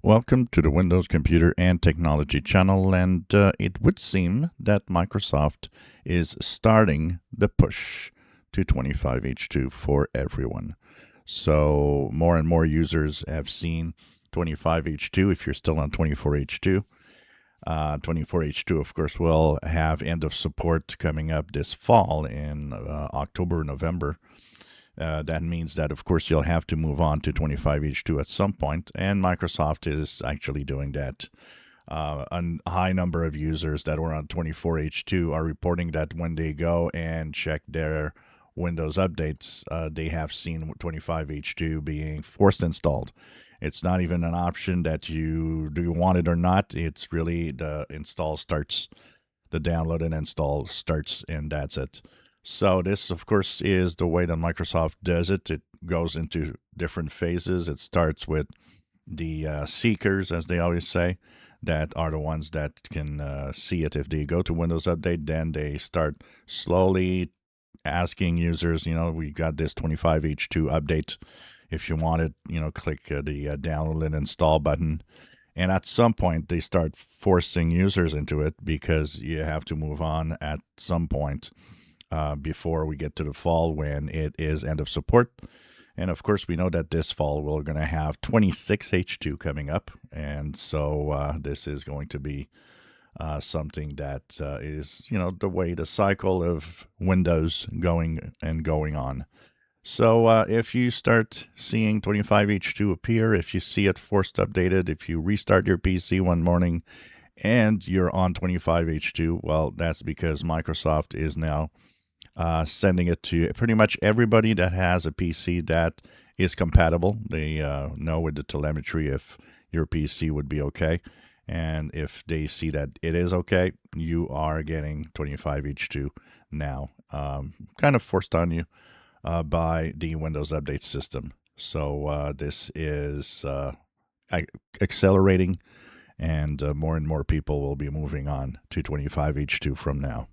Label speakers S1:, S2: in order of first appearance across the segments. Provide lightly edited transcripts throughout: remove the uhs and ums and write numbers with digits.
S1: Welcome to the Windows Computer and Technology channel, and it would seem that Microsoft is starting the push to 25H2 for everyone. So more and more users have seen 25H2 if you're still on 24H2. 24H2, of course, will have end of support coming up this fall in October, November. That means that, of course, you'll have to move on to 25H2 at some point, and Microsoft is actually doing that. A high number of users that were on 24H2 are reporting that when they go and check their Windows updates, they have seen 25H2 being forced installed. It's not even an option that you want it or not. It's really the install starts, the download and install starts, and that's it. So this, of course, is the way that Microsoft does it. It goes into different phases. It starts with the seekers, as they always say, that are the ones that can see it if they go to Windows Update. Then they start slowly asking users, we got this 25H2 update. If you want it, click the download and install button. And at some point, they start forcing users into it because you have to move on at some point before we get to the fall when it is end of support. And of course, we know that this fall we're going to have 26H2 coming up. And so this is going to be something that is, the way the cycle of Windows going on. So if you start seeing 25H2 appear, if you see it forced updated, if you restart your PC one morning and you're on 25H2, well, that's because Microsoft is now sending it to pretty much everybody that has a PC that is compatible. They know with the telemetry if your PC would be okay. And if they see that it is okay, you are getting 25H2 now, kind of forced on you by the Windows Update system. So this is accelerating, and more and more people will be moving on to 25H2 from now.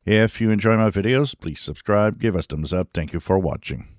S1: If you enjoy my videos, please subscribe, give us thumbs up. Thank you for watching.